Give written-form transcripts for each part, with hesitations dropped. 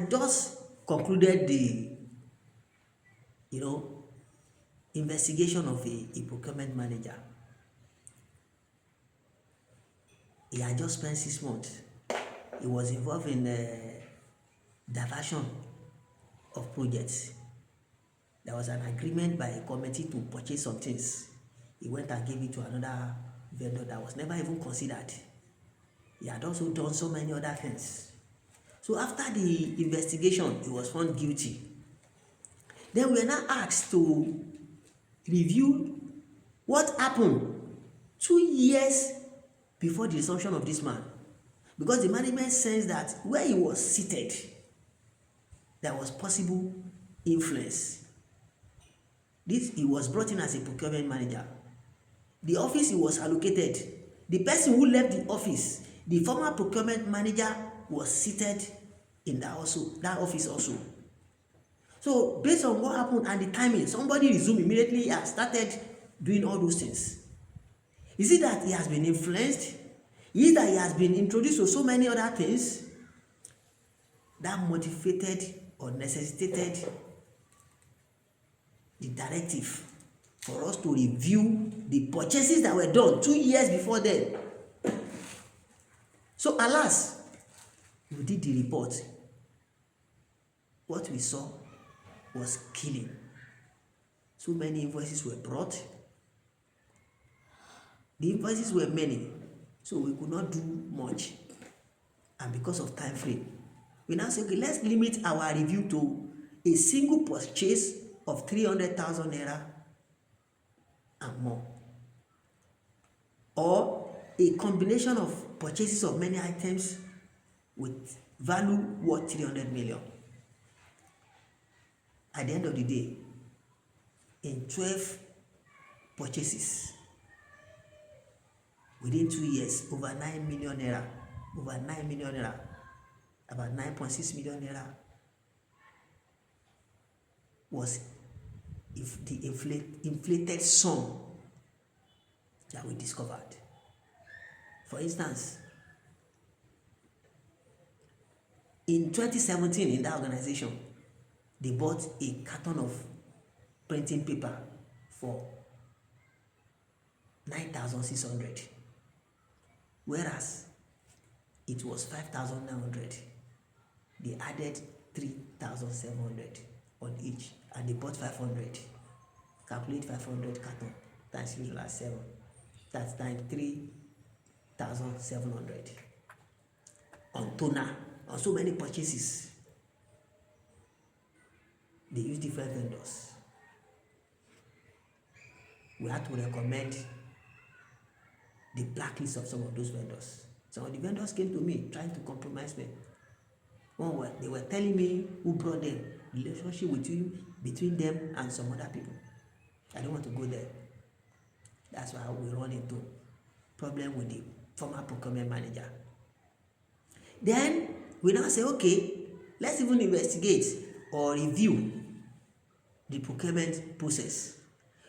had just concluded the, you know, investigation of a procurement manager. He had just spent 6 months. He was involved in diversion of projects. There was an agreement by a committee to purchase some things. He went and gave it to another vendor that was never even considered. He had also done so many other things. So after the investigation, he was found guilty. Then we were now asked to review what happened 2 years before the resumption of this man. Because the management sensed that where he was seated, there was possible influence. He was brought in as a procurement manager. The office he was allocated, the person who left the office, the former procurement manager was seated in that office also. So based on what happened and the timing, somebody resumed immediately and started doing all those things. Is it that he has been influenced? Is it that he has been introduced to so many other things that motivated or necessitated the directive for us to review the purchases that were done 2 years before then? So alas, we did the report. What we saw was killing. So many invoices were brought. The invoices were many, so we could not do much. And because of time frame, we now say, okay, let's limit our review to a single purchase of 300,000 naira and more, or a combination of purchases of many items with value worth 300 million. At the end of the day, in 12 purchases, within 2 years, over 9 million naira, about 9.6 million naira was the inflated sum that we discovered. For instance, in 2017, in that organization, they bought a carton of printing paper for 9,600, whereas it was 5,900. They added 3,700 on each, and they bought 500. Calculate 500 carton times 7. That's times 3,700 on toner, on so many purchases. They use different vendors. We had to recommend the blacklist of some of those vendors. Some of the vendors came to me trying to compromise me. They were telling me who brought them, the relationship between them and some other people. I don't want to go there. That's why we run into problem with the former procurement manager. Then we now say, okay, let's even investigate or review the procurement process.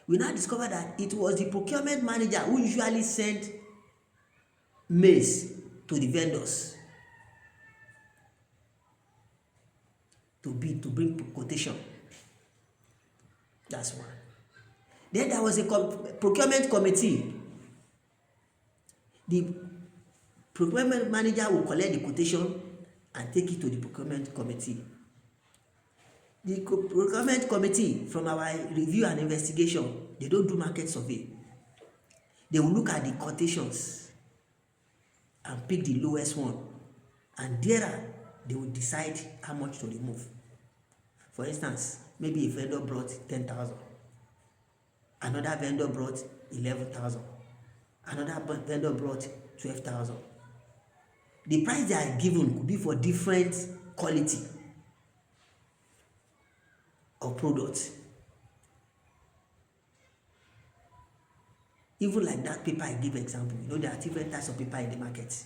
We now discover that it was the procurement manager who usually sent mails to the vendors to bring quotation. That's one. Then there was a procurement committee. The procurement manager will collect the quotation and take it to the procurement committee. The procurement committee, from our review and investigation, they don't do market survey. They will look at the quotations and pick the lowest one, and there they will decide how much to remove. For instance, maybe a vendor brought 10,000, another vendor brought 11,000, another vendor brought 12,000. The price they are given could be for different quality of products. Even like that paper I give example, there are different types of paper in the market.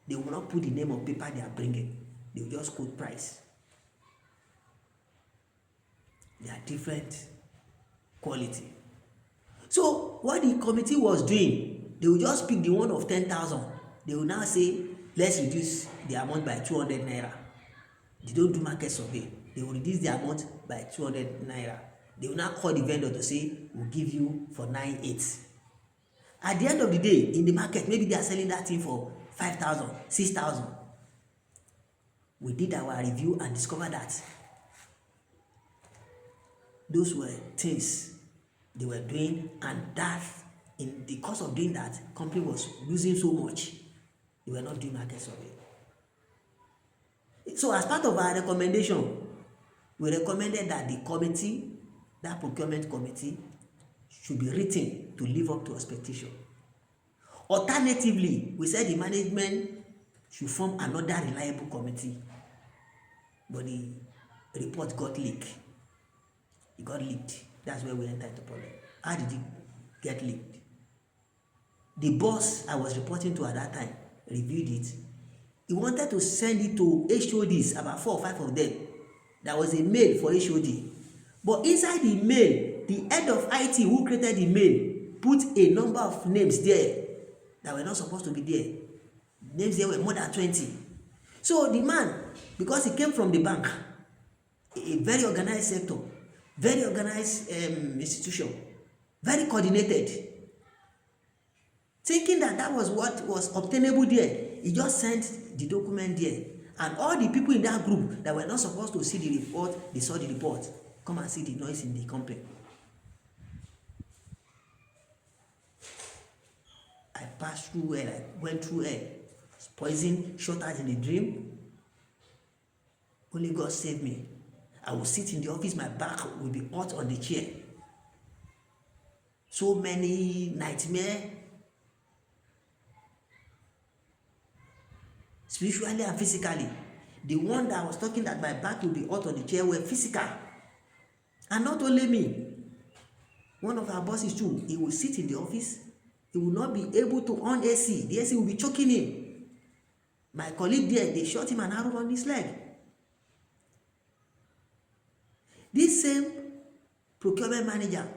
They will not put the name of paper they are bringing. They will just quote price. They are different quality. So what the committee was doing, they will just pick the one of 10,000. They will now say, let's reduce the amount by 200 naira. They don't do market survey. They will reduce the amount by 200 naira. They will now call the vendor to say, we'll give you for 9,800. At the end of the day, in the market, maybe they are selling that thing for 5,000, 6,000. We did our review and discovered that those were things they were doing, and that in the course of doing that, company was losing so much. They were not doing market survey. So as part of our recommendation, we recommended that the committee, that procurement committee, should be written to live up to expectation. Alternatively, we said the management should form another reliable committee, but the report got leaked. It got leaked. That's where we entered into problem. How did it get leaked? The boss I was reporting to at that time reviewed it. He wanted to send it to HODs, about 4 or 5 of them. There was a mail for HOD. But inside the mail, the head of IT who created the mail put a number of names there that were not supposed to be there. Names there were more than 20. So the man, because he came from the bank, a very organized sector, very organized institution, very coordinated, thinking that that was what was obtainable there, he just sent the document there. And all the people in that group that were not supposed to see the report, they saw the report. Come and see the noise in the company. I passed through hell, I went through hell. Poison, shot out in a dream. Only God saved me. I will sit in the office, my back will be hot on the chair. So many nightmares, spiritually and physically. The one that I was talking that my back will be hot on the chair were physical. And not only me, one of our bosses too, he will sit in the office, he will not be able to on AC. The AC will be choking him. My colleague there, they shot him an arrow on his leg. This same procurement manager,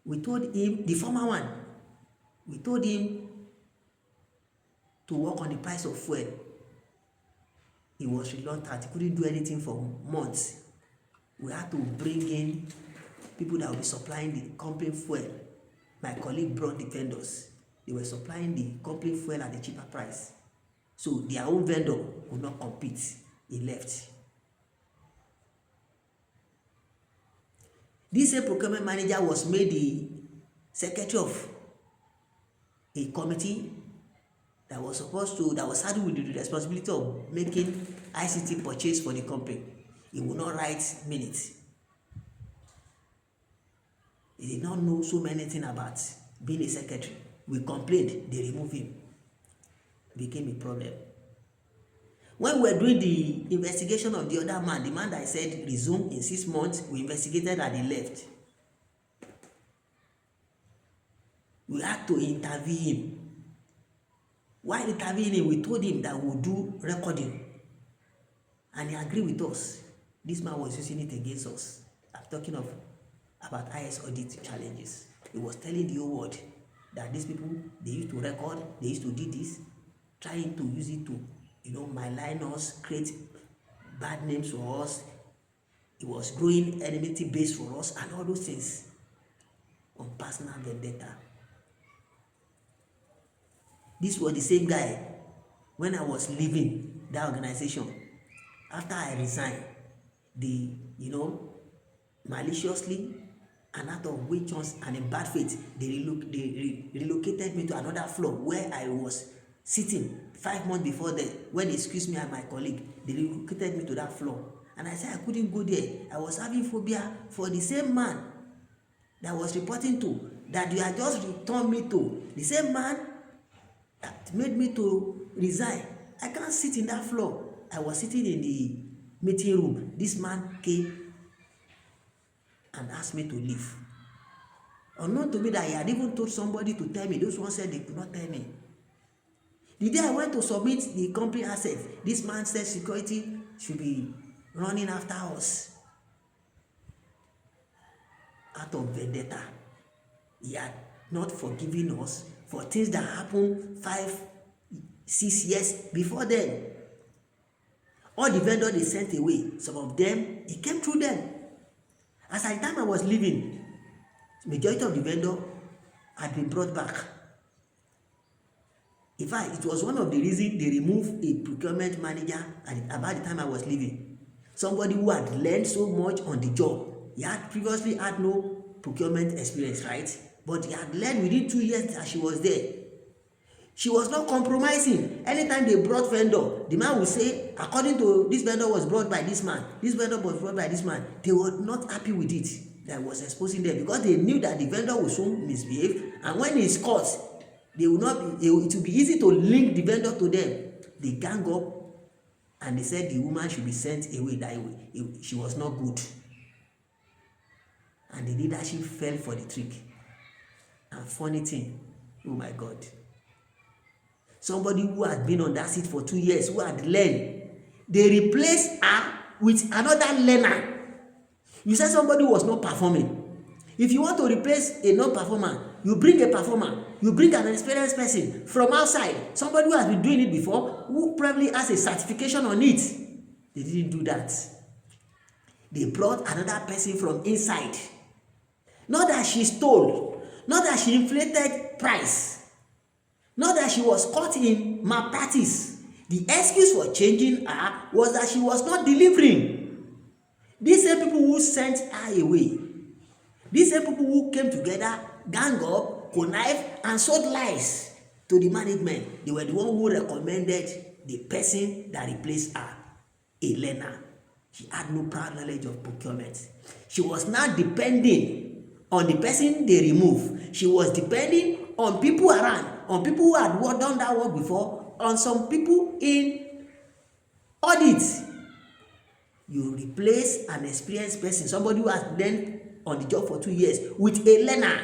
we told him, the former one, we told him to work on the price of fuel. He was reluctant. He couldn't do anything for months. We had to bring in people that will be supplying the company fuel. My colleague brought the vendors. They were supplying the company fuel at a cheaper price. So their own vendor could not compete. He left. This same procurement manager was made the secretary of a committee that was saddled with the responsibility of making ICT purchase for the company. He would not write minutes. He did not know so many things about being a secretary. We complained, they removed him. It became a problem. When we were doing the investigation of the other man, the man that I said resume in 6 months, we investigated and he left. We had to interview him. While interviewing him, we told him that we would do recording. And he agreed with us. This man was using it against us. I'm talking about IS audit challenges. He was telling the whole world that these people, they used to record, they used to do this, trying to use it to, malign us, create bad names for us. It was growing enmity base for us and all those things on personal vendetta. This was the same guy when I was leaving that organization. After I resigned, they, maliciously and out of witches and in bad faith, they relocated me to another floor where I was sitting 5 months before that. When they excused me and my colleague, they relocated me to that floor. And I said I couldn't go there. I was having phobia for the same man that I was reporting to, that you had just returned me to. The same man that made me to resign. I can't sit in that floor. I was sitting in the meeting room. This man came and asked me to leave. Unknown to me that he had even told somebody to tell me. Those ones said they could not tell me. The day I went to submit the company asset, this man said security should be running after us. Out of vendetta. He had not forgiven us for things that happened 5, 6 years before then. All the vendors they sent away, some of them, it came through them. As at the time I was leaving, majority of the vendor had been brought back. In fact, it was one of the reasons they removed a procurement manager about the time I was leaving. Somebody who had learned so much on the job. He had previously had no procurement experience, right? But he had learned within 2 years that she was there. She was not compromising. Anytime they brought vendor, the man would say, according to this vendor was brought by this man, this vendor was brought by this man. They were not happy with it. That was exposing them because they knew that the vendor would soon misbehave, and when he's caught, they will not be, it will be easy to link the vendor to them. They gang up and they said the woman should be sent away that way. She was not good. And the leadership fell for the trick. And funny thing, oh my God, somebody who had been on that seat for 2 years, who had learned, they replaced her with another learner. You said somebody was not performing. If you want to replace a non-performer, you bring a performer, you bring an experienced person from outside, somebody who has been doing it before, who probably has a certification on it. They didn't do that. They brought another person from inside. Not that she stole, not that she inflated price, not that she was caught in malpractice. The excuse for changing her was that she was not delivering. These same people who sent her away, these same people who came together, gang up, connive, and sold lies to the management, they were the one who recommended the person that replaced her, a learner. She had no prior knowledge of procurement. She was now depending on the person they removed. She was depending on people around, on people who had done that work before, on some people in audit. You replace an experienced person, somebody who has learned on the job for 2 years, with a learner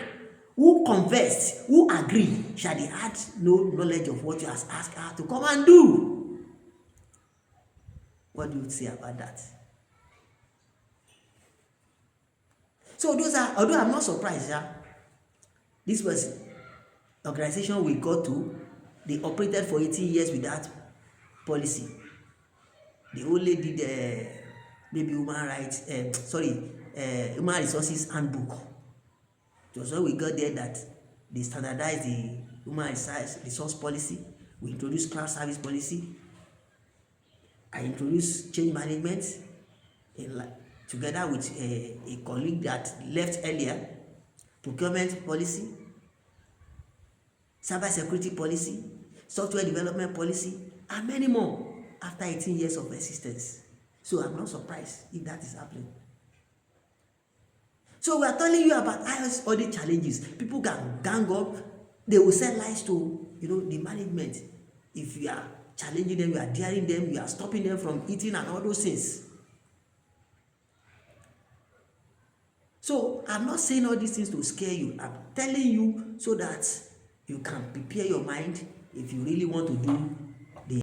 who conversed, who agreed, shall they had no knowledge of what you have asked her to come and do. What do you say about that? So those are, although I'm not surprised, this was organization we got to, they operated for 18 years with that policy. They only did maybe human resources handbook. It was when we got there that they standardized the human resource policy. We introduced cloud service policy. I introduced change management together with a colleague that left earlier, procurement policy, cyber security policy, software development policy, and many more after 18 years of existence. So I'm not surprised if that is happening. So we are telling you about IOS audit challenges. People can gang up, they will send lies to the management. If you are challenging them, you are daring them, you are stopping them from eating and all those things. So I'm not saying all these things to scare you. I'm telling you so that you can prepare your mind if you really want to do